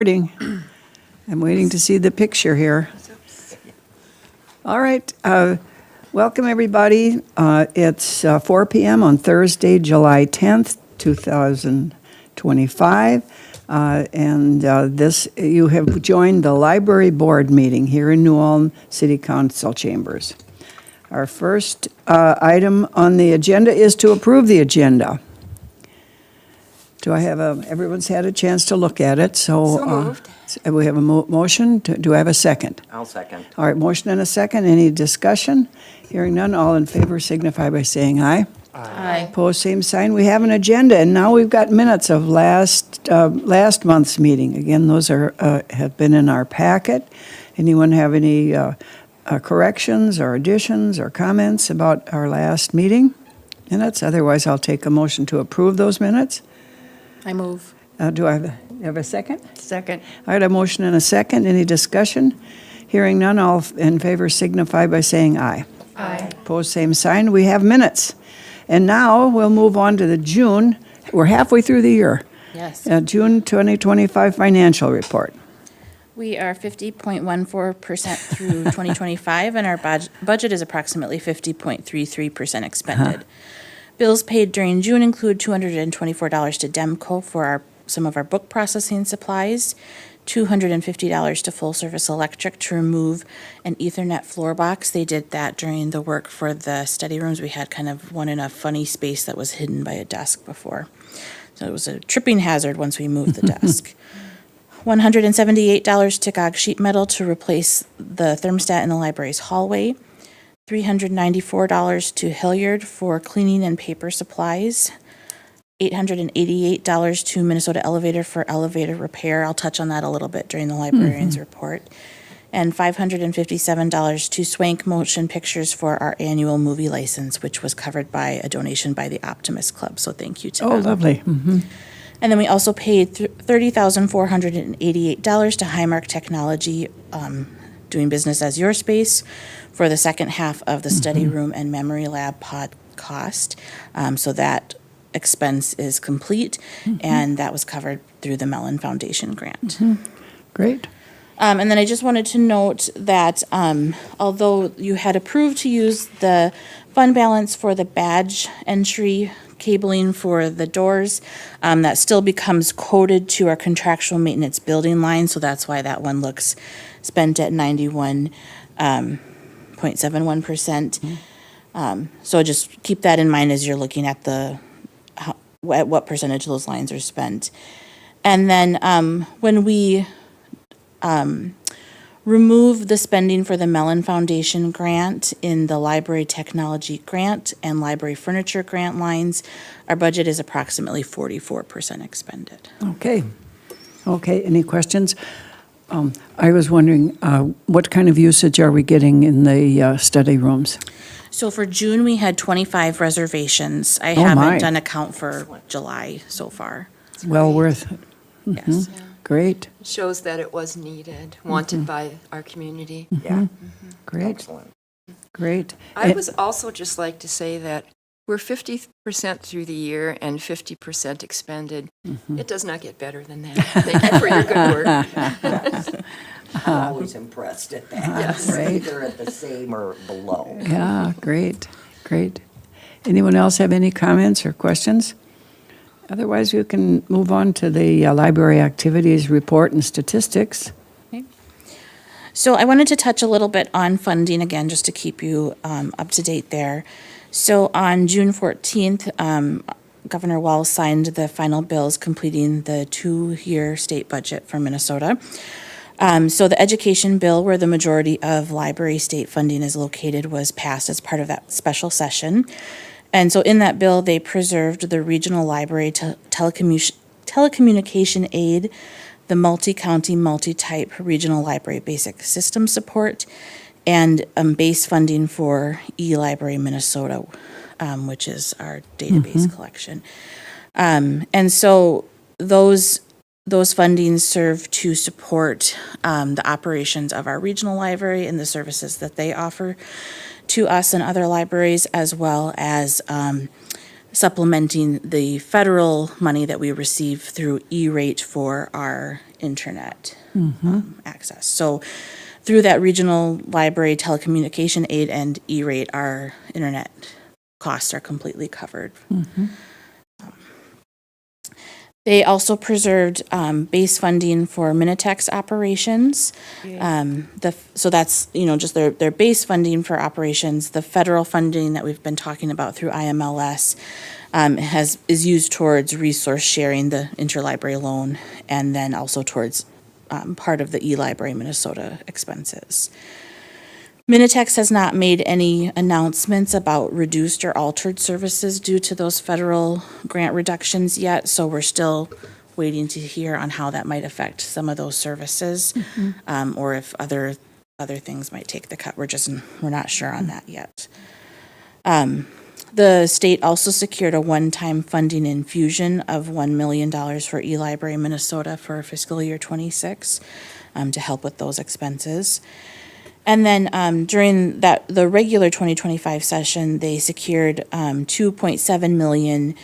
I'm waiting to see the picture here. All right, welcome everybody. It's 4 p.m. on Thursday, July 10th, 2025. You have joined the library board meeting here in New Ulm City Council chambers. Our first item on the agenda is to approve the agenda. Do I have everyone's had a chance to look at it, So moved. We have a motion. Do I have a second? I'll second. All right, motion and a second. Any discussion? Hearing none, all in favor signify by saying aye. Aye. Opposed, same sign. We have an agenda, and now we've got minutes of last month's meeting. Again, those have been in our packet. Anyone have any corrections or additions or comments about our last meeting minutes? Otherwise, I'll take a motion to approve those minutes. I move. Do I have a second? Second. All right, a motion and a second. Any discussion? Hearing none, all in favor signify by saying aye. Aye. Opposed, same sign. We have minutes. And now we'll move on to the June, we're halfway through the year. Yes. June 2025 financial report. We are 50.14% through 2025, and our budget is approximately 50.33% expended. Bills paid during June include $224 to Demco for some of our book processing supplies, $250 to Full Service Electric to remove an Ethernet floor box. They did that during the work for the study rooms. We had kind of one in a funny space that was hidden by a desk before. So it was a tripping hazard once we moved the desk. $178 to GOG Sheet Metal to replace the thermostat in the library's hallway. $394 to Hilliard for cleaning and paper supplies. $888 to Minnesota Elevator for elevator repair. I'll touch on that a little bit during the librarian's report. And $557 to Swank Motion Pictures for our annual movie license, which was covered by a donation by the Optimist Club. So thank you to Oh, them. lovely. And then we also paid $30,488 to Highmark Technology, doing business as your space, for the second half of the study room and memory lab pod cost. So that expense is complete, and that was covered through the Mellon Foundation grant. Great. And then I just wanted to note that although you had approved to use the fund balance for the badge entry cabling for the doors, that still becomes coded to our contractual maintenance building line, so that's why that one looks spent at 91.71%. So just keep that in mind as you're looking at at what percentage those lines are spent. And then when we remove the spending for the Mellon Foundation grant in the library technology grant and library furniture grant lines, our budget is approximately 44% expended. Okay. Okay, any questions? I was wondering, what kind of usage are we getting in the study rooms? So for June, we had 25 reservations. I Oh, my. haven't done a count for July so far. It's well worth it. Yes. Great, Shows that it was needed, wanted by our community. Yeah, great, excellent. great. I would also just like to say that we're 50% through the year and 50% expended. It does not get better than that. Thank you for your good work. I'm always impressed at that. Yes. We're either at the same or below. Yeah, great, great. Anyone else have any comments or questions? Otherwise, we can move on to the library activities report and statistics. So I wanted to touch a little bit on funding again, just to keep you up to date there. So on June 14th, Governor Walz signed the final bills completing the 2-year state budget for Minnesota. So the education bill, where the majority of library state funding is located, was passed as part of that special session. And so in that bill, they preserved the regional library telecommunication aid, the multi-county, multi-type regional library basic system support, and base funding for eLibrary Minnesota, which is our database collection. And so those fundings serve to support the operations of our regional library and the services that they offer to us and other libraries, as well as supplementing the federal money that we receive through E-rate for our internet access. So through that regional library telecommunication aid and E-rate, our internet costs are completely covered. They also preserved base funding for Minitex operations. So that's, just their base funding for operations. The federal funding that we've been talking about through IMLS is used towards resource sharing, the interlibrary loan, and then also towards part of the eLibrary Minnesota expenses. Minitex has not made any announcements about reduced or altered services due to those federal grant reductions yet, so we're still waiting to hear on how that might affect some of those services, or if other things might take the cut. We're not sure on that yet. The state also secured a one-time funding infusion of $1 million for eLibrary Minnesota for fiscal year '26 to help with those expenses. And then during the regular 2025 session, they secured $2.7 million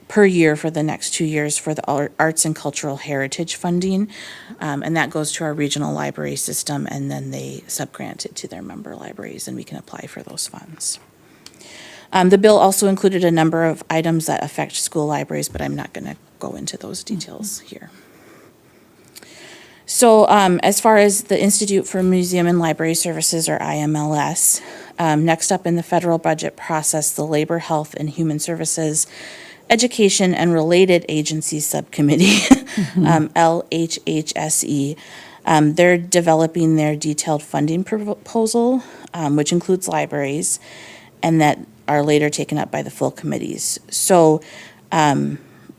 per year for the next 2 years for the arts and cultural heritage funding. And that goes to our regional library system, and then they subgrant it to their member libraries, and we can apply for those funds. The bill also included a number of items that affect school libraries, but I'm not going to go into those details here. So as far as the Institute for Museum and Library Services, or IMLS, next up in the federal budget process, the Labor, Health, and Human Services Education and Related Agencies Subcommittee, LHHSE, they're developing their detailed funding proposal, which includes libraries, and that are later taken up by the full committees. So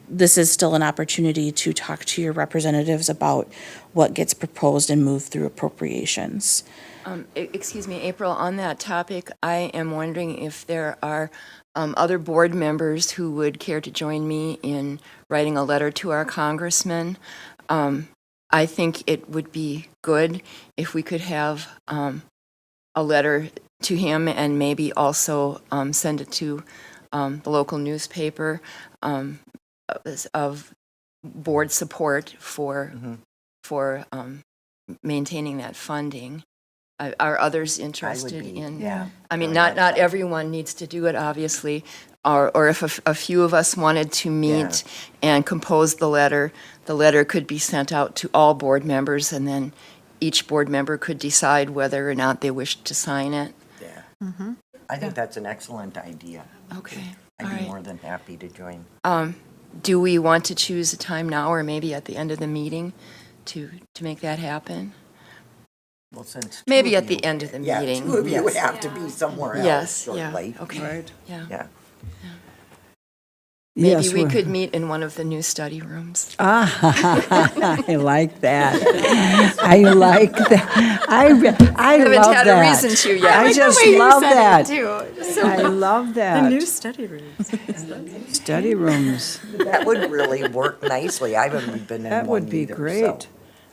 this is still an opportunity to talk to your representatives about what gets proposed and moved through appropriations. Excuse me, April, on that topic, I am wondering if there are other board members who would care to join me in writing a letter to our congressman. I think it would be good if we could have a letter to him and maybe also send it to the local newspaper of board support for maintaining that funding. Are others interested in? Yeah. I mean, not everyone needs to do it, obviously, or if a few of us wanted to meet and compose the letter could be sent out to all board members, and then each board member could decide whether or not they wished to sign it. Yeah. I think that's an excellent idea. Okay. I'd All be right. more than happy to join. Do we want to choose a time now or maybe at the end of the meeting to make that happen? Well, since two Maybe of at the you- end of the Yeah, meeting, 2 of you would yes. have to be somewhere else Yes, yeah, shortly. okay. Right. Yeah. Yeah. Maybe Yes, we we're- could meet in one of the new study rooms. I like that. I like that. I Haven't love had that. a reason to yet. I just love that. I love that. New study rooms. Study rooms. That would really work nicely. I haven't been in That one would be either, so. great.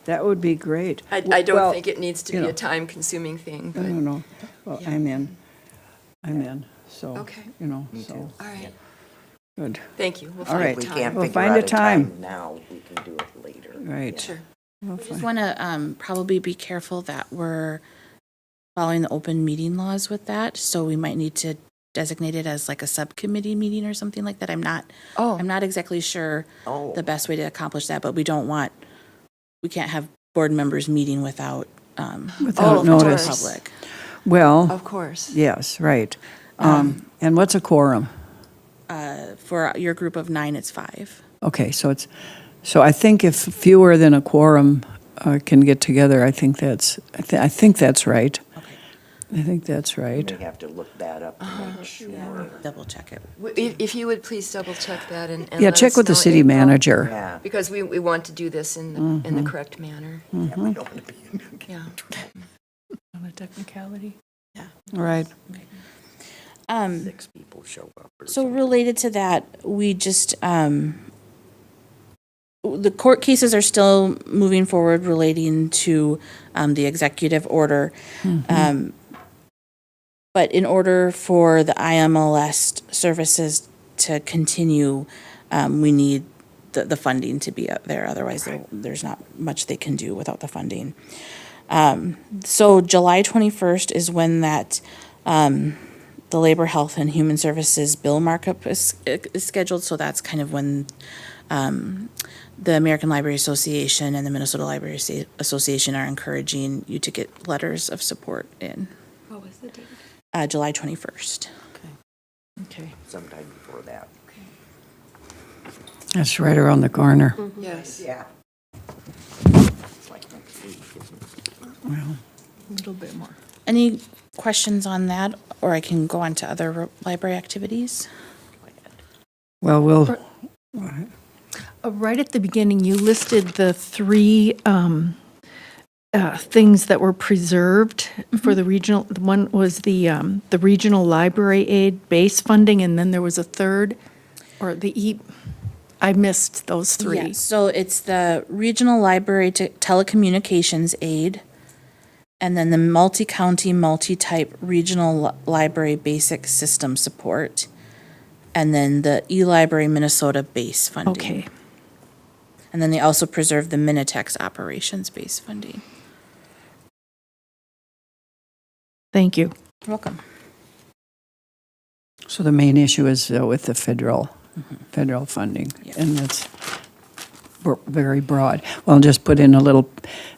That would be great. I Well, don't think it needs to you be know. a time-consuming thing, I but, don't know. Well, I'm in. So, Okay. so, all right. good. Thank you. We'll All find right. If we time. can't We'll figure find out a time. now, we can do it later. Right. Sure. We'll Just find- want to probably be careful that we're following the open meeting laws with that, so we might need to designate it as like a subcommittee meeting or something like that. I'm not exactly sure Oh. the best way to accomplish that, but we can't have board members meeting without Without of notice. course. public. Well, Of course. yes, right. And what's a quorum? For your group of 9, it's 5. Okay, so I think if fewer than a quorum can get together, I think that's right. Okay. I think that's right. We have to look that up to make sure. Double check it. If you would please double-check that and Yeah, let check us with the know, city April, manager. Yeah. Because we want to do this in the correct manner. Yeah, we don't want to be in Yeah. On a technicality. Right. 6 people show up. Or So something. related to that, we just, the court cases are still moving forward relating to the executive order. But in order for the IMLS services to continue, we need the funding to be there. Otherwise, there's not much they can do without the funding. So July 21st is when that, the Labor, Health, and Human Services bill markup is scheduled. So that's kind of when the American Library Association and the Minnesota Library Association are encouraging you to get letters of support in. What was the date? July 21st. Okay. Sometime before that. That's right around the corner. Yes, Yeah. It's like next week, isn't it? Well, a little bit more. Any questions on that, or I can go on to other library activities? well, we'll, Right at the beginning, you listed the three things that were preserved for the regional. One was the regional library aid base funding, and then there was a third, or I missed those three. Yeah, so it's the regional library telecommunications aid, and then the multi-county, multi-type regional library basic system support, and then the eLibrary Minnesota base funding. Okay. And then they also preserve the Minitex operations base funding. Thank you. You're welcome. so the main issue is with the federal funding, Yeah. and that's very broad. Well, I'll just put in a little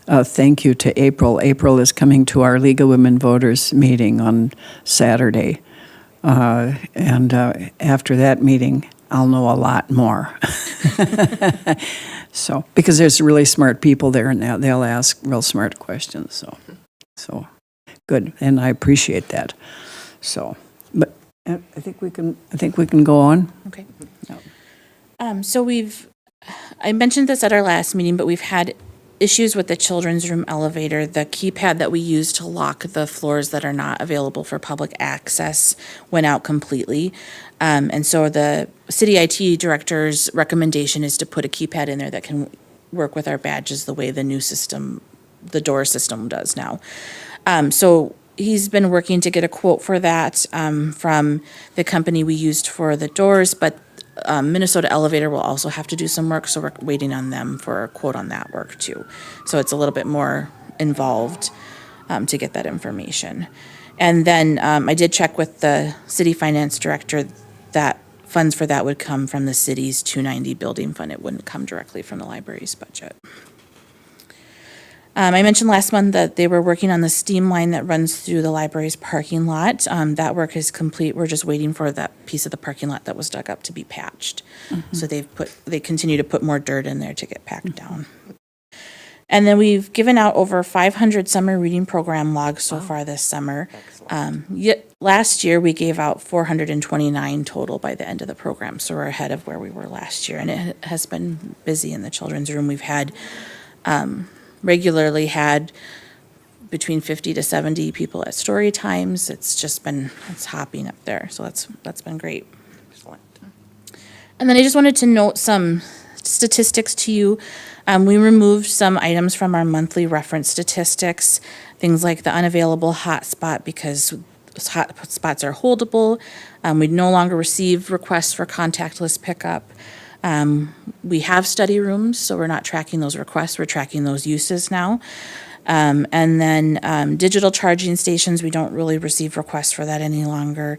thank you to April. April is coming to our League of Women Voters meeting on Saturday. And after that meeting, I'll know a lot more. So, because there's really smart people there, and they'll ask real smart questions, so good, and I appreciate that. So, but I think we can go on. Okay. Yeah. So I mentioned this at our last meeting, but we've had issues with the children's room elevator. The keypad that we use to lock the floors that are not available for public access went out completely. And so the city IT director's recommendation is to put a keypad in there that can work with our badges the way the new system, the door system does now. So he's been working to get a quote for that from the company we used for the doors, but Minnesota Elevator will also have to do some work, so we're waiting on them for a quote on that work too. So it's a little bit more involved to get that information. And then I did check with the city finance director that funds for that would come from the city's 290 building fund. It wouldn't come directly from the library's budget. I mentioned last month that they were working on the steam line that runs through the library's parking lot. That work is complete. We're just waiting for that piece of the parking lot that was dug up to be patched. So they continue to put more dirt in there to get packed down. And then we've given out over 500 summer reading program logs so far this summer. Last year, we gave out 429 total by the end of the program, so we're ahead of where we were last year. And it has been busy in the children's room. We've had regularly had between 50 to 70 people at story times. It's hopping up there, so that's been great. Excellent. And then I just wanted to note some statistics to you. We removed some items from our monthly reference statistics, things like the unavailable hotspot, because hotspots are holdable. We no longer receive requests for contactless pickup. We have study rooms, so we're not tracking those requests, we're tracking those uses now. And then digital charging stations, we don't really receive requests for that any longer.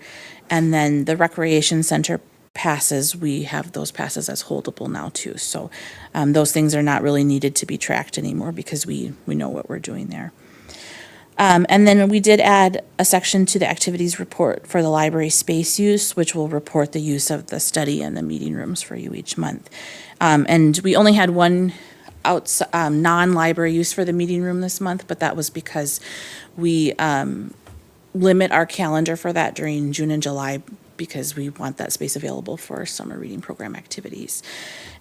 And then the recreation center passes, we have those passes as holdable now too. So those things are not really needed to be tracked anymore because we know what we're doing there. And then we did add a section to the activities report for the library space use, which will report the use of the study and the meeting rooms for you each month. And we only had one non-library use for the meeting room this month, but that was because we limit our calendar for that during June and July because we want that space available for summer reading program activities.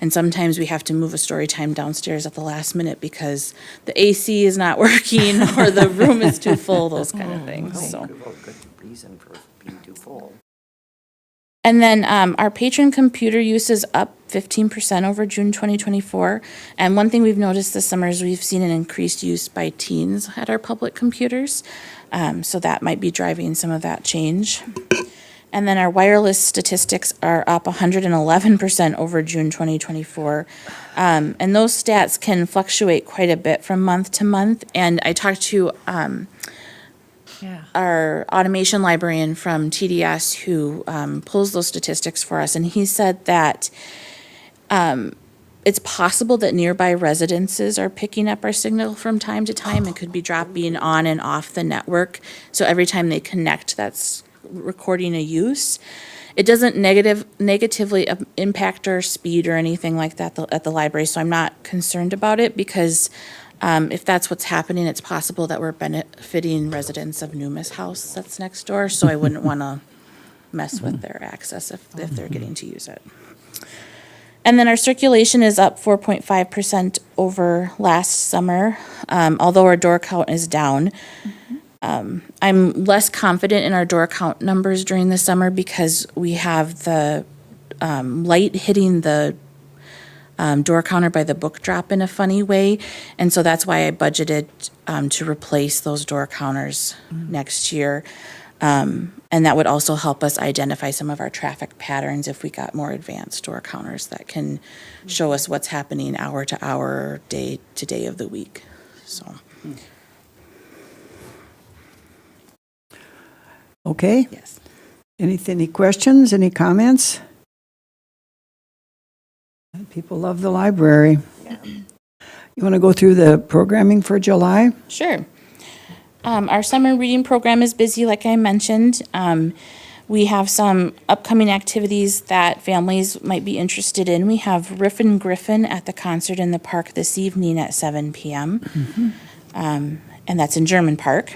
And sometimes we have to move a story time downstairs at the last minute because the AC is not working or the room is too full, those kind of things, so. Good reason for being too full. And then our patron computer use is up 15% over June 2024. And one thing we've noticed this summer is we've seen an increased use by teens at our public computers. So that might be driving some of that change. And then our wireless statistics are up 111% over June 2024. And those stats can fluctuate quite a bit from month to month. And I talked to our automation librarian from TDS who pulls those statistics for us, and he said that it's possible that nearby residences are picking up our signal from time to time. It could be dropping on and off the network. So every time they connect, that's recording a use. It doesn't negatively impact our speed or anything like that at the library, so I'm not concerned about it because if that's what's happening, it's possible that we're benefiting residents of Numis House that's next door, so I wouldn't want to mess with their access if they're getting to use it. And then our circulation is up 4.5% over last summer, although our door count is down. I'm less confident in our door count numbers during the summer because we have the light hitting the door counter by the book drop in a funny way. And so that's why I budgeted to replace those door counters next year. And that would also help us identify some of our traffic patterns if we got more advanced door counters that can show us what's happening hour to hour, day to day of the week. So, Okay, yes. any questions, any comments? People love the library. You want to go through the programming for July? Sure. Our summer reading program is busy, like I mentioned. We have some upcoming activities that families might be interested in. We have Riff and Griffin at the concert in the park this evening at 7 p.m. And that's in German Park.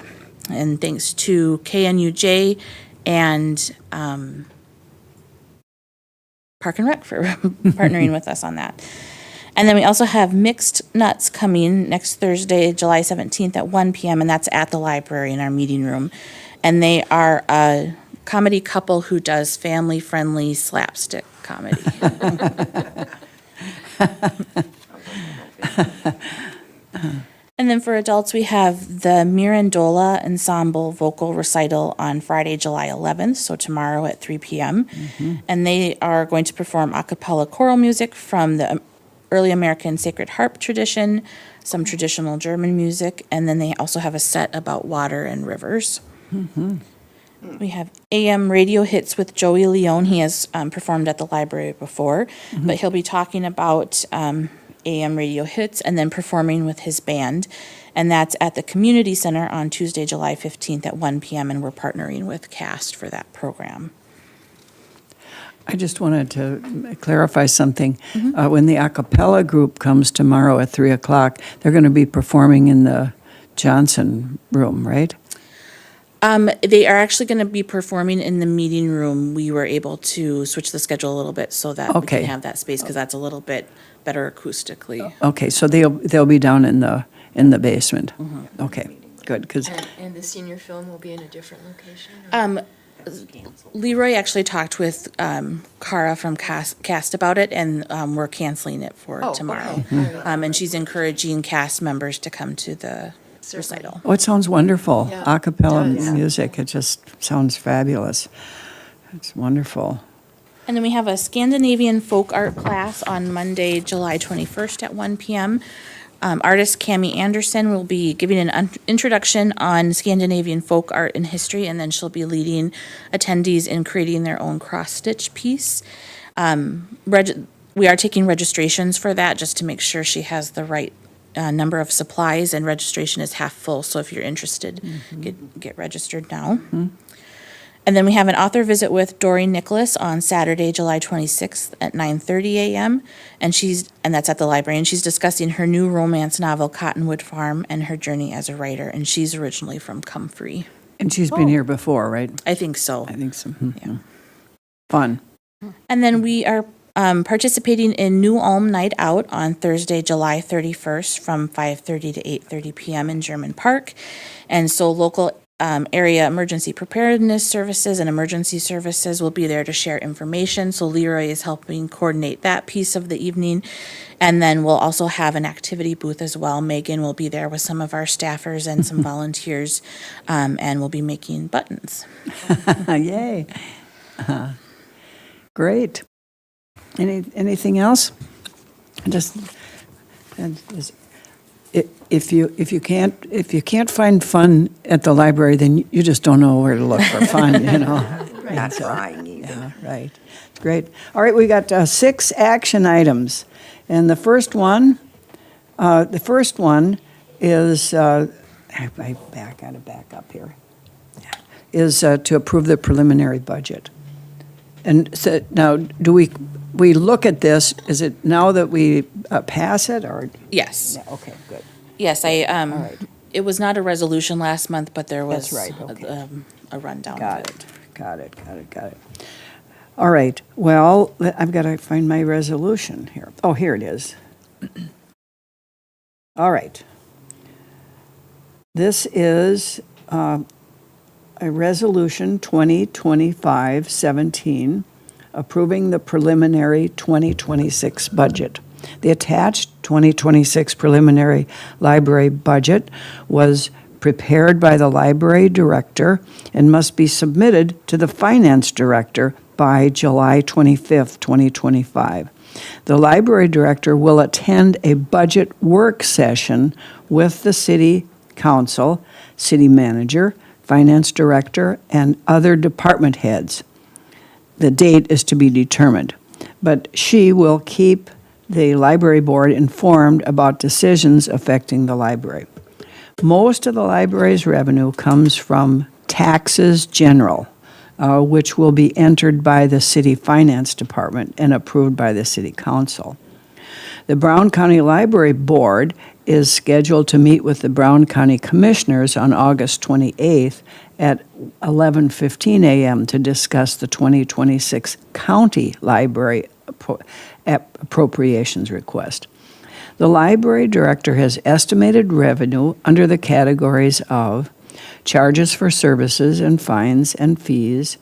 And thanks to KNUJ and Park and Rec for partnering with us on that. And then we also have Mixed Nuts coming next Thursday, July 17th at 1 p.m., and that's at the library in our meeting room. And they are a comedy couple who does family-friendly slapstick comedy. And then for adults, we have the Mirandola Ensemble vocal recital on Friday, July 11th, so tomorrow at 3 p.m. And they are going to perform a cappella choral music from the early American sacred harp tradition, some traditional German music, and then they also have a set about water and rivers. We have AM radio hits with Joey Leone. He has performed at the library before, but he'll be talking about AM radio hits and then performing with his band. And that's at the Community Center on Tuesday, July 15th at 1 p.m. And we're partnering with CAST for that program. I just wanted to clarify something. When the a cappella group comes tomorrow at 3 o'clock, they're going to be performing in the Johnson room, right? They are actually going to be performing in the meeting room. We were able to switch the schedule a little bit so that we Okay. can have that space because that's a little bit better acoustically. Okay, so they'll be down in the basement. Okay, good, because, And the senior film will be in a different location? or- Leroy actually talked with Cara from CAST about it, and we're canceling it for Oh, tomorrow. okay. All right. And she's encouraging CAST members to come to the Certainly. recital. oh, it sounds wonderful. Yeah, A cappella it does. music, it just sounds fabulous. It's wonderful. And then we have a Scandinavian folk art class on Monday, July 21st at 1 p.m. Artist Cami Anderson will be giving an introduction on Scandinavian folk art and history, and then she'll be leading attendees in creating their own cross-stitch piece. We are taking registrations for that just to make sure she has the right number of supplies, and registration is half full, so if you're interested, get registered now. And then we have an author visit with Doreen Nicholas on Saturday, July 26th at 9:30 a.m. And that's at the library, and she's discussing her new romance novel, Cottonwood Farm, and her journey as a writer, and she's originally from Comfrey. And she's been here before, right? I think so. I think so. Yeah. Fun. And then we are participating in New Ulm Night Out on Thursday, July 31st from 5:30 to 8:30 p.m. in German Park. And so local area emergency preparedness services and emergency services will be there to share information. So Leroy is helping coordinate that piece of the evening. And then we'll also have an activity booth as well. Megan will be there with some of our staffers and some volunteers, and we'll be making buttons. Yay. Great. Anything else? Just, and is- if you can't find fun at the library, then you just don't know where to look for fun, you know? Not trying either. Yeah, right. Great. All right, we got 6 action items. And the first one is, I gotta back up here, is to approve the preliminary budget. And so now, do we look at this, is it now that we pass it, or? Yes. Yeah, okay, good. Yes, right. it was not a resolution last month, but there was That's right, okay. a rundown Got of it. Got it. All right, well, I've got to find my resolution here. Oh, here it is. All right. This is a resolution 2025-17, approving the preliminary 2026 budget. The attached 2026 preliminary library budget was prepared by the library director and must be submitted to the finance director by July 25th, 2025. The library director will attend a budget work session with the city council, city manager, finance director, and other department heads. The date is to be determined, but she will keep the library board informed about decisions affecting the library. Most of the library's revenue comes from taxes general, which will be entered by the city finance department and approved by the city council. The Brown County Library Board is scheduled to meet with the Brown County Commissioners on August 28th at 11:15 a.m. to discuss the 2026 county library appropriations request. The library director has estimated revenue under the categories of charges for services and fines and fees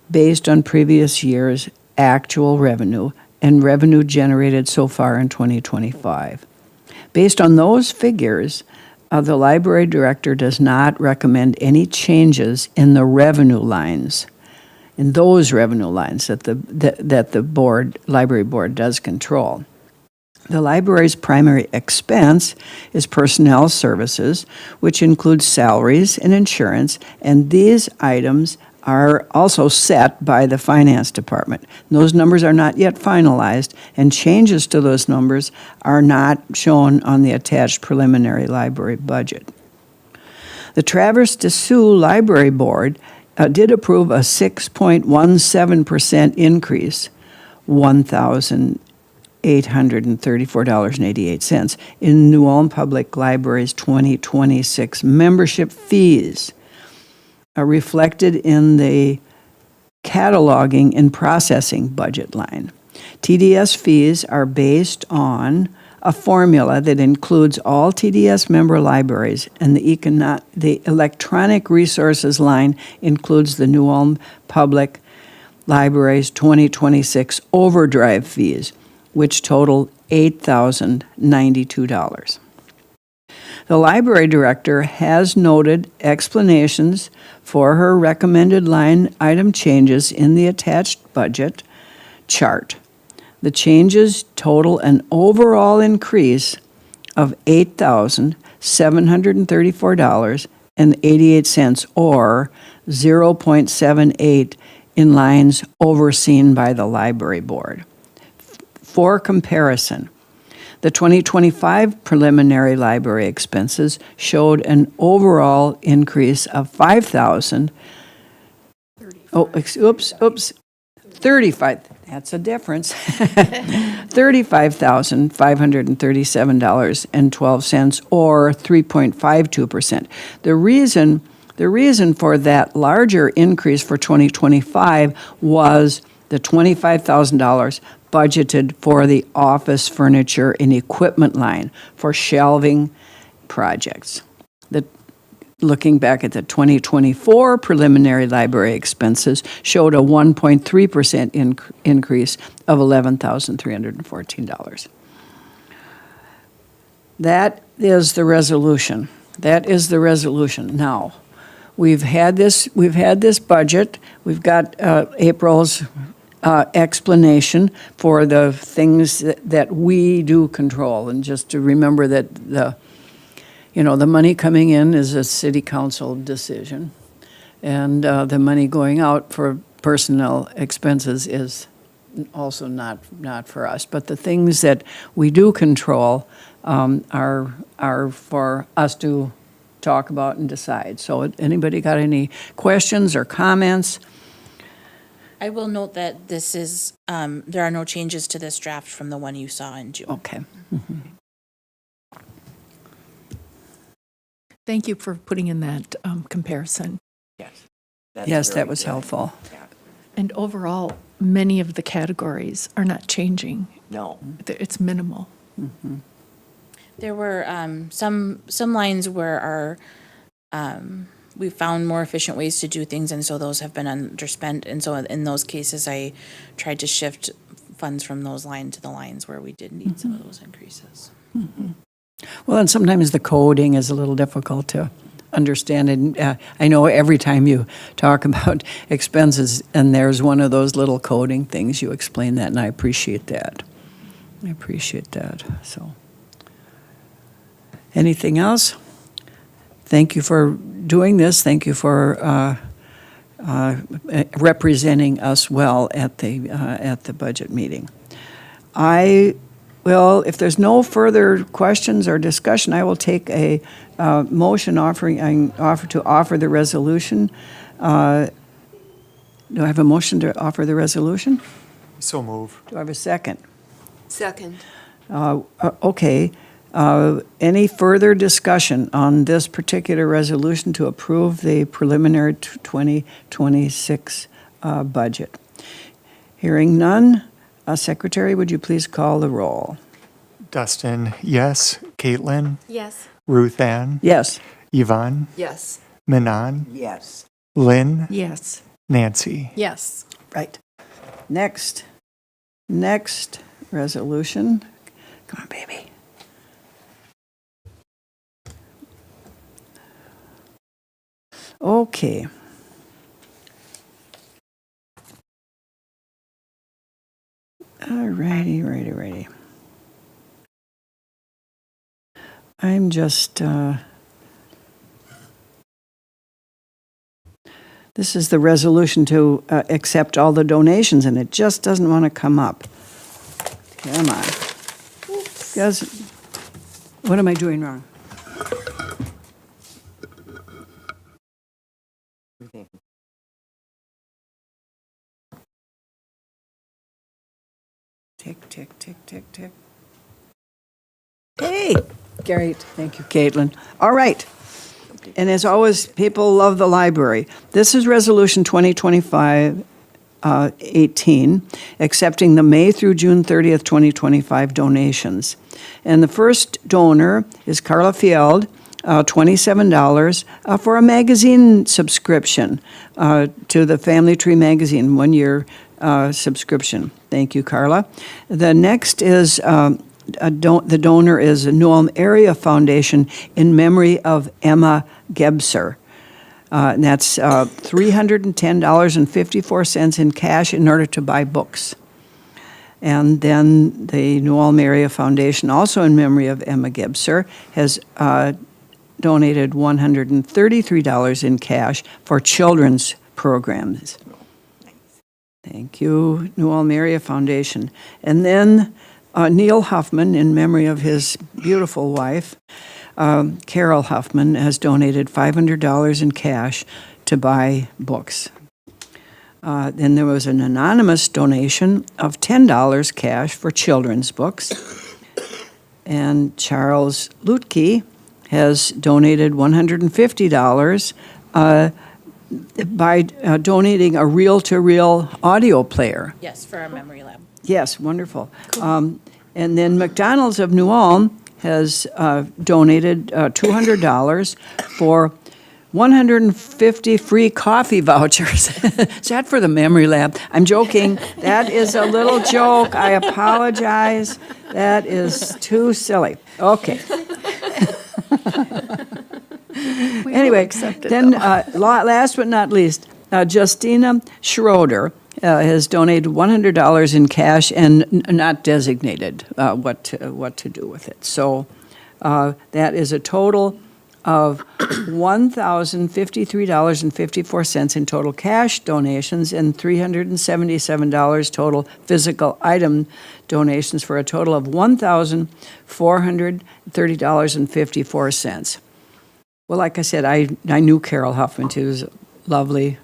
based on previous year's actual revenue and revenue generated so far in 2025. Based on those figures, the library director does not recommend any changes in the revenue lines, in those revenue lines that the library board does control. The library's primary expense is personnel services, which includes salaries and insurance, and these items are also set by the finance department. Those numbers are not yet finalized, and changes to those numbers are not shown on the attached preliminary library budget. The Traverse des Sioux Library Board did approve a 6.17% increase, $1,834.88, in New Ulm Public Library's 2026 membership fees, reflected in the cataloging and processing budget line. TDS fees are based on a formula that includes all TDS member libraries, and the electronic resources line includes the New Ulm Public Library's 2026 overdrive fees, which total $8,092. The library director has noted explanations for her recommended line item changes in the attached budget chart. The changes total an overall increase of $8,734.88, or 0.78 in lines overseen by the library board. For comparison, the 2025 preliminary library expenses showed an overall increase of 35, that's a difference, $35,537.12, or 3.52%. The reason for that larger increase for 2025 was the $25,000 budgeted for the office furniture and equipment line for shelving projects. Looking back at the 2024 preliminary library expenses showed a 1.3% increase of $11,314. That is the resolution. Now, we've had this budget, we've got April's explanation for the things that we do control, and just to remember that the money coming in is a city council decision, and the money going out for personnel expenses is also not for us. But the things that we do control are for us to talk about and decide. So anybody got any questions or comments? I will note that this is, there are no changes to this draft from the one you saw in June. Okay. Thank you for putting in that comparison. Yes, that was helpful. And overall, many of the categories are not changing. No. It's minimal. There were some lines where we found more efficient ways to do things, and so those have been underspent. And so in those cases, I tried to shift funds from those lines to the lines where we did need some of those increases. Well, and sometimes the coding is a little difficult to understand. And I know every time you talk about expenses, and there's one of those little coding things, you explain that, and I appreciate that. So, anything else? Thank you for doing this. Thank you for representing us well at the budget meeting. Well, if there's no further questions or discussion, I will take a motion offer the resolution. Do I have a motion to offer the resolution? So move. Do I have a second? Second. Okay. Any further discussion on this particular resolution to approve the preliminary 2026 budget? Hearing none, Secretary, would you please call the roll? Dustin, yes. Caitlin, Yes. Ruth Ann, Yes. Yvonne, Yes. Manon, Yes. Lynn, Yes. Nancy. Yes. Right. Next resolution. Come on, baby. Okay. Righty. I'm just, this is the resolution to accept all the donations, and it just doesn't want to come up. Come on. What am I doing wrong? Tick. Hey, great. Thank you, Caitlin. All right. And as always, people love the library. This is Resolution 2025-18, accepting the May through June 30th, 2025 donations. And the first donor is Carla Field, $27 for a magazine subscription to the Family Tree magazine, 1 year subscription. Thank you, Carla. The next is the donor is the New Ulm Area Foundation in memory of Emma Gebser. And that's $310.54 in cash in order to buy books. And then the New Ulm Area Foundation, also in memory of Emma Gebser, has donated $133 in cash for children's programs. Thank you, New Ulm Area Foundation. And then Neil Huffman, in memory of his beautiful wife, Carol Huffman, has donated $500 in cash to buy books. Then there was an anonymous donation of $10 cash for children's books. And Charles Lutke has donated $150 by donating a reel-to-reel audio player. Yes, for our memory lab. Yes, wonderful. And then McDonald's of New Ulm has donated $200 for 150 free coffee vouchers. Is that for the memory lab? I'm joking. That is a little joke. I apologize. That is too silly. Okay. Anyway, then, last but not least, Justina Schroeder has donated $100 in cash and not designated what to do with it. So that is a total of $1,053.54 in total cash donations and $377 total physical item donations for a total of $1,430.54. Well, like I said, I knew Carol Huffman. She was lovely.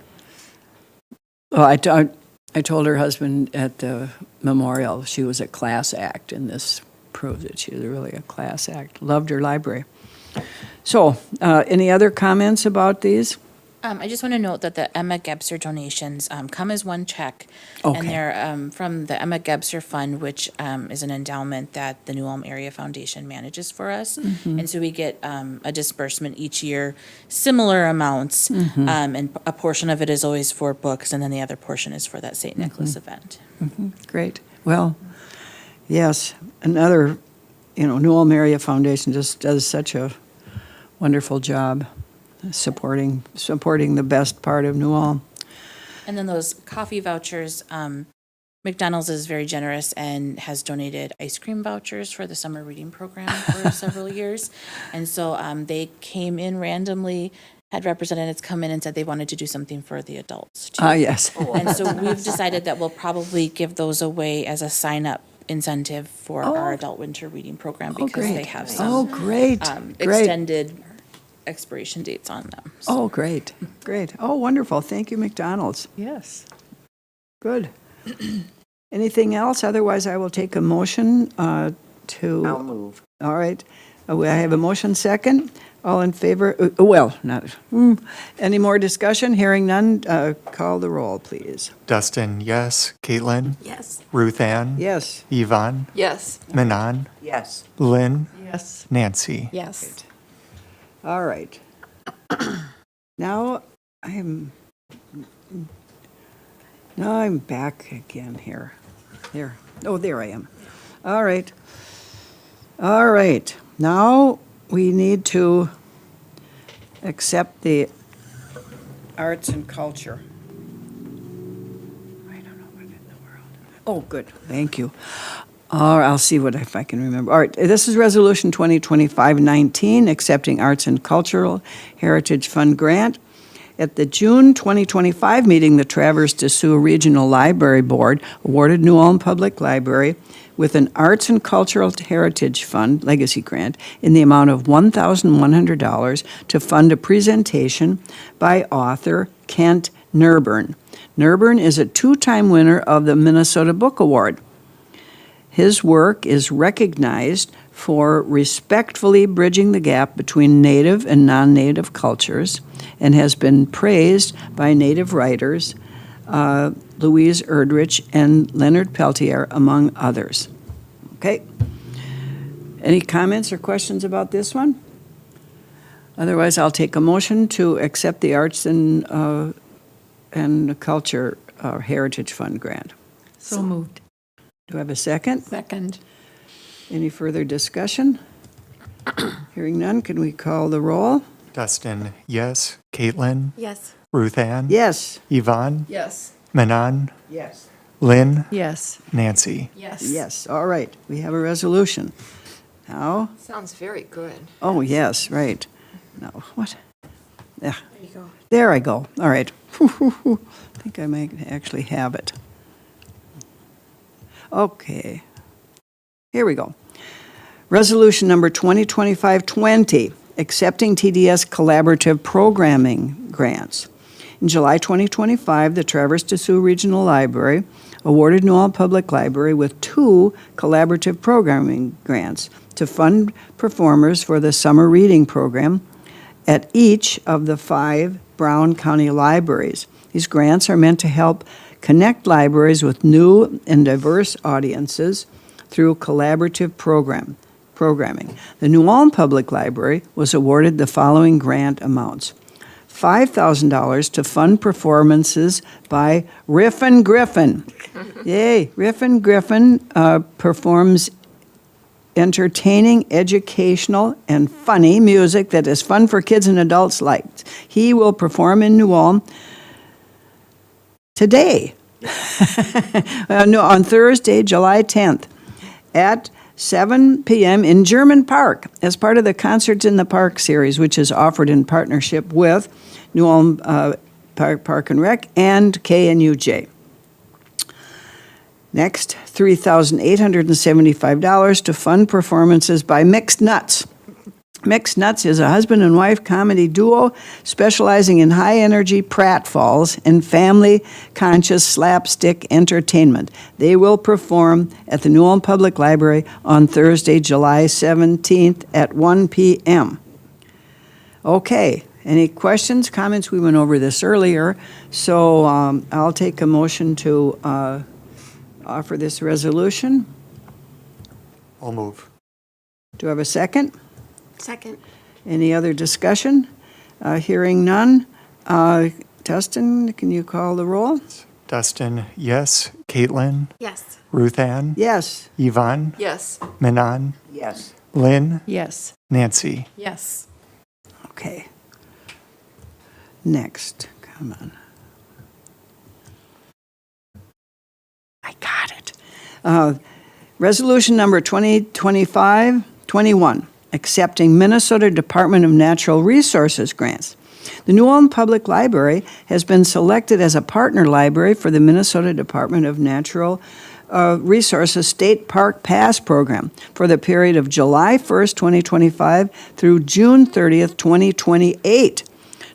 Well, I told her husband at the memorial she was a class act, and this proves it. She was really a class act. Loved her library. So, any other comments about these? I just want to note that the Emma Gebser donations come as one check. Okay. And they're from the Emma Gebser Fund, which is an endowment that the New Ulm Area Foundation manages for us. And so we get a disbursement each year, similar amounts. And a portion of it is always for books, and then the other portion is for that St. Nicholas event. Great. Well, yes, another, New Ulm Area Foundation just does such a wonderful job supporting the best part of New Ulm. And then those coffee vouchers, McDonald's is very generous and has donated ice cream vouchers for the summer reading program for several years. And so they came in randomly, had representatives come in and said they wanted to do something for the adults too. Yes. And so we've decided that we'll probably give those away as a sign-up incentive for our adult winter reading program because great. they have Oh, some great. Great. extended expiration dates on them. So Oh, great. Great. Oh, wonderful. Thank you, McDonald's. Yes. Good. Anything else? Otherwise, I will take a motion to. I'll move. All right. I have a motion second. All in favor? Any more discussion? Hearing none, call the roll, please. Dustin, yes. Caitlin? Yes. Ruth Ann? Yes. Yvonne? Yes. Manon? Yes. Lynn? Yes. Nancy? Yes. All right. Now I'm back again here. There. Oh, there I am. All right. All right. Now we need to accept the arts and culture. I don't know what in the world. Oh, good. Thank you. I'll see if I can remember. All right, this is Resolution 2025-19, accepting Arts and Cultural Heritage Fund grant. At the June 2025 meeting, the Traverse des Sioux Regional Library Board awarded New Ulm Public Library with an Arts and Cultural Heritage Fund legacy grant in the amount of $1,100 to fund a presentation by author Kent Nerburn. Nerburn is a two-time winner of the Minnesota Book Award. His work is recognized for respectfully bridging the gap between Native and non-Native cultures and has been praised by Native writers Louise Erdrich and Leonard Peltier, among others. Okay. Any comments or questions about this one? Otherwise, I'll take a motion to accept the Arts and Culture Heritage Fund grant. So moved. Do I have a second? Second. Any further discussion? Hearing none, can we call the roll? Dustin, yes. Caitlin? Yes. Ruth Ann? Yes. Yvonne? Yes. Manon? Yes. Lynn? Yes. Nancy? Yes. Yes, all right. We have a resolution. Now, Sounds very good. oh, yes, right. Now, what? Yeah, There you go. there I go. All right. I think I might actually have it. Okay. Here we go. Resolution number 2025-20, accepting TDS collaborative programming grants. In July 2025, the Traverse des Sioux Regional Library awarded New Ulm Public Library with 2 collaborative programming grants to fund performers for the summer reading program at each of the 5 Brown County libraries. These grants are meant to help connect libraries with new and diverse audiences through collaborative programming. The New Ulm Public Library was awarded the following grant amounts. $5,000 to fund performances by Riffin Griffin. Yay, Riffin Griffin performs entertaining, educational, and funny music that is fun for kids and adults alike. He will perform in New Ulm today, no, on Thursday, July 10th, at 7 p.m. in German Park as part of the Concerts in the Park series, which is offered in partnership with New Ulm Park and Rec and KNUJ. Next, $3,875 to fund performances by Mixed Nuts. Mixed Nuts is a husband and wife comedy duo specializing in high-energy pratfalls and family-conscious slapstick entertainment. They will perform at the New Ulm Public Library on Thursday, July 17th at 1 p.m. Okay, any questions, comments? We went over this earlier, so I'll take a motion to offer this resolution. I'll move. Do I have a second? Second. Any other discussion? Hearing none. Dustin, can you call the roll? Dustin, yes. Caitlin, Yes. Ruth Ann, Yes. Yvonne, Yes. Manon, Yes. Lynn, Yes. Nancy. Yes. Okay. Next, come on. I got it. Resolution number 2025-21, accepting Minnesota Department of Natural Resources grants. The New Ulm Public Library has been selected as a partner library for the Minnesota Department of Natural Resources State Park Pass Program for the period of July 1st, 2025 through June 30th, 2028.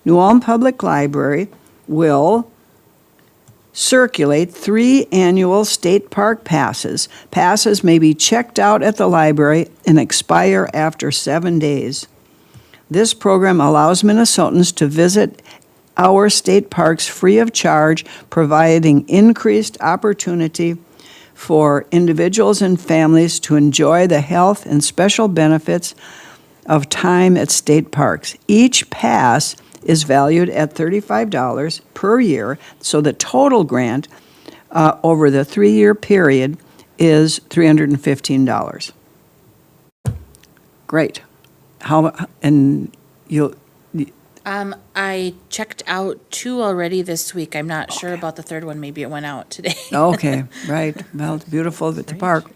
New Ulm Public Library will circulate 3 annual state park passes. Passes may be checked out at the library and expire after 7 days. This program allows Minnesotans to visit our state parks free of charge, providing increased opportunity for individuals and families to enjoy the health and special benefits of time at state parks. Each pass is valued at $35 per year, so the total grant over the 3-year period is $315. Great. How, and you'll, I checked out 2 already this week. I'm not sure about the third one. Maybe it went out today. okay, right. Well, it's beautiful at the park.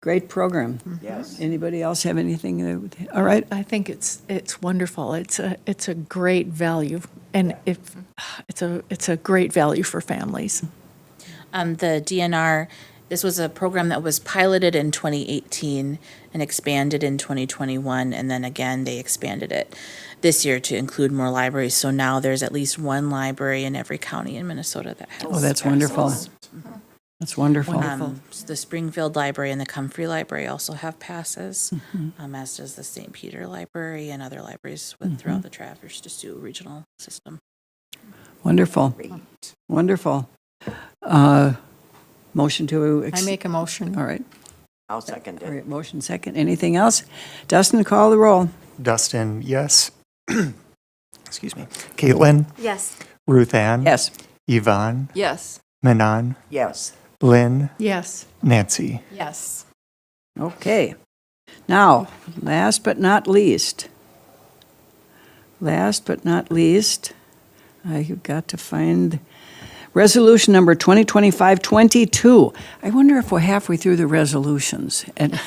Great program. Yes. Anybody else have anything? All right. I think it's wonderful. It's a great value, and it's a great value for families. The DNR, this was a program that was piloted in 2018 and expanded in 2021, and then again, they expanded it this year to include more libraries. So now there's at least 1 library in every county in Minnesota that has. Oh, that's wonderful. That's wonderful. The Springfield Library and the Comfrey Library also have passes, as does the St. Peter Library and other libraries throughout the Traverse to Sioux regional system. Wonderful. Wonderful. Motion to. I make a motion. All right. I'll second All it. right. Motion second. Anything else? Dustin, call the roll. Dustin, yes. Excuse me. Caitlin, Yes. Ruth Ann. Yes. Yvonne, Yes. Manon, Yes. Lynn, Yes. Nancy. Yes. Okay. Now, last but not least, I've got to find resolution number 2025-22. I wonder if we're halfway through the resolutions. And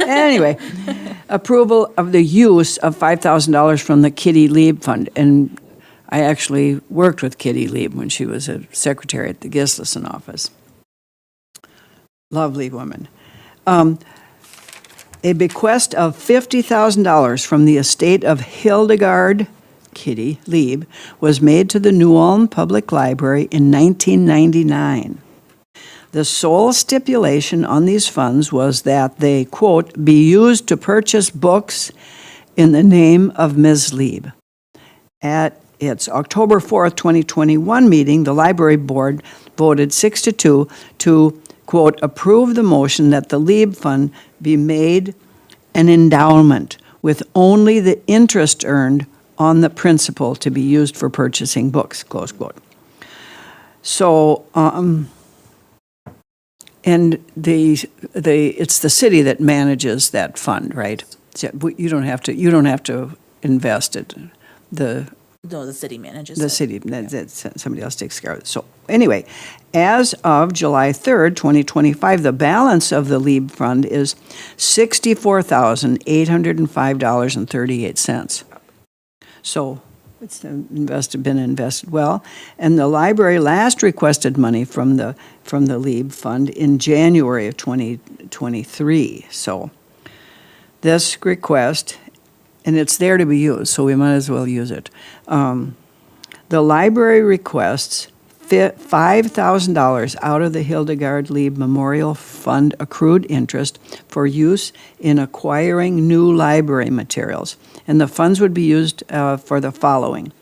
anyway, approval of the use of $5,000 from the Kitty Lieb Fund. And I actually worked with Kitty Lieb when she was a secretary at the Gislason office. Lovely woman. A bequest of $50,000 from the estate of Hildegard Kitty Lieb was made to the New Ulm Public Library in 1999. The sole stipulation on these funds was that they, quote, be used to purchase books in the name of Ms. Lieb. At its October 4th, 2021 meeting, the library board voted 6-2 to, quote, approve the motion that the Lieb Fund be made an endowment with only the interest earned on the principal to be used for purchasing books, close quote. So, And it's the city that manages that fund, right? So you don't have to invest it. No, the city manages The it. city, somebody else takes care of it. So anyway, as of July 3rd, 2025, the balance of the LEAB fund is $64,805.38. So it's been invested well. And the library last requested money from the LEAB fund in January of 2023. So this request, and it's there to be used, so we might as well use it. The library requests $5,000 out of the Hildegard Lieb Memorial Fund accrued interest for use in acquiring new library materials. And the funds would be used for the following: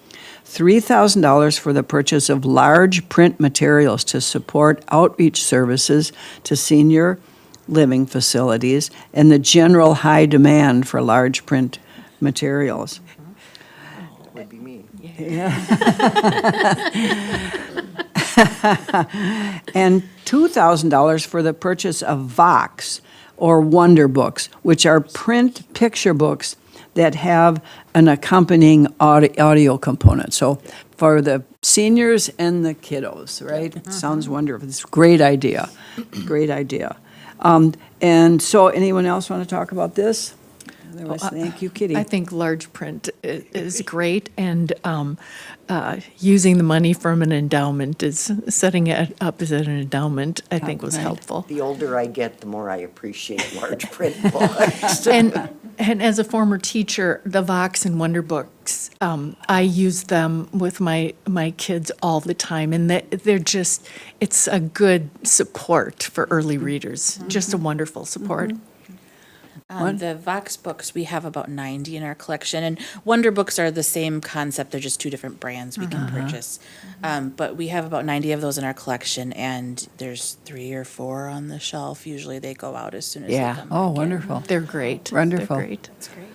$3,000 for the purchase of large print materials to support outreach services to senior living facilities and the general high demand for large print materials. Would be me. And $2,000 for the purchase of Vox or Wonder Books, which are print picture books that have an accompanying audio component. So for the seniors and the kiddos, right? It sounds wonderful. It's a great idea. Great idea. And so anyone else want to talk about this? Otherwise, thank you, Kitty. I think large print is great, and using the money from an endowment setting it up as an endowment, I think was helpful. The older I get, the more I appreciate large print books. And as a former teacher, the Vox and Wonder Books, I use them with my kids all the time, and they're just, it's a good support for early readers, just a wonderful support. The Vox books, we have about 90 in our collection, and Wonder Books are the same concept, they're just two different brands we can purchase. But we have about 90 of those in our collection, and there's 3 or 4 on the shelf. Usually they go out as soon as they come. Oh, wonderful. They're great. Wonderful. They're great. That's great.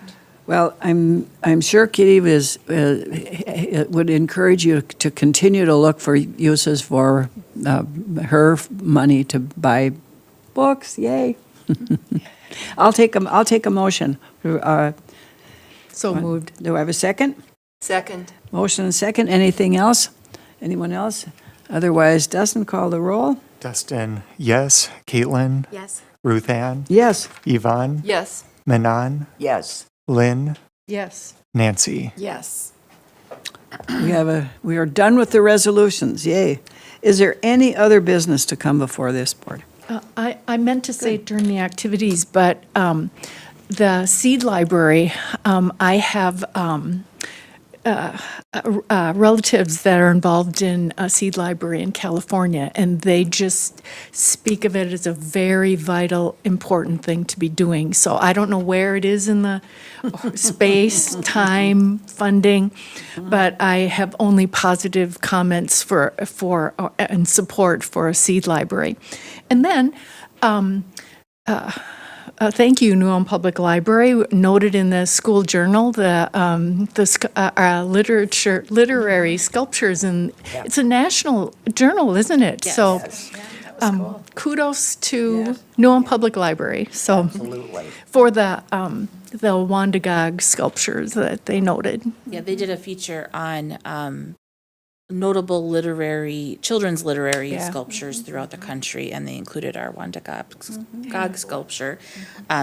Well, I'm sure Kitty would encourage you to continue to look for uses for her money to buy books. Yay! I'll take a motion. So moved. Do I have a second? Second. Motion and second. Anything else? Anyone else? Otherwise, Dustin, call the roll. Dustin, yes. Caitlin, Yes. Ruth Ann, Yes. Yvonne, Yes. Manon, Yes. Lynn, Yes. Nancy. Yes. We are done with the resolutions. Yay. Is there any other business to come before this board? I meant to say during the activities, but the Seed Library, I have relatives that are involved in a Seed Library in California, and they just speak of it as a very vital, important thing to be doing. So I don't know where it is in the space, time, funding, but I have only positive comments for and support for a Seed Library. And then, thank you, New Ulm Public Library. Noted in the school journal literary sculptures, and it's a national journal, isn't it? So, kudos to New Ulm Public Library. So, Absolutely. for the Wandagog sculptures that they noted. Yeah, they did a feature on notable children's literary sculptures throughout the country, and they included our Wandagog sculpture.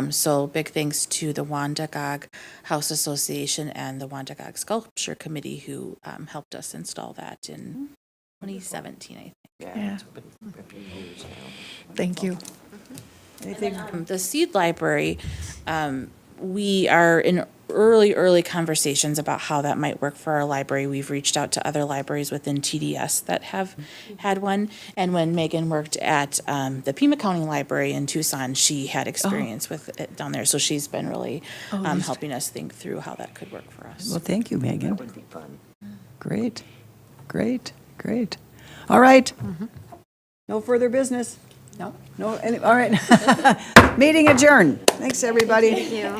So big thanks to the Wandagog House Association and the Wandagog Sculpture Committee who helped us install that in 2017, I think. Yeah. It's been a few years now. Thank you. The Seed Library, we are in early conversations about how that might work for our library. We've reached out to other libraries within TDS that have had one. And when Megan worked at the Pima County Library in Tucson, she had experience with it down there. So she's been really helping us think through how that could work for us. Well, thank you, Megan. That would be fun. Great. All right. No further business? No. No, all right. Meeting adjourned. Thanks, everybody. Yeah.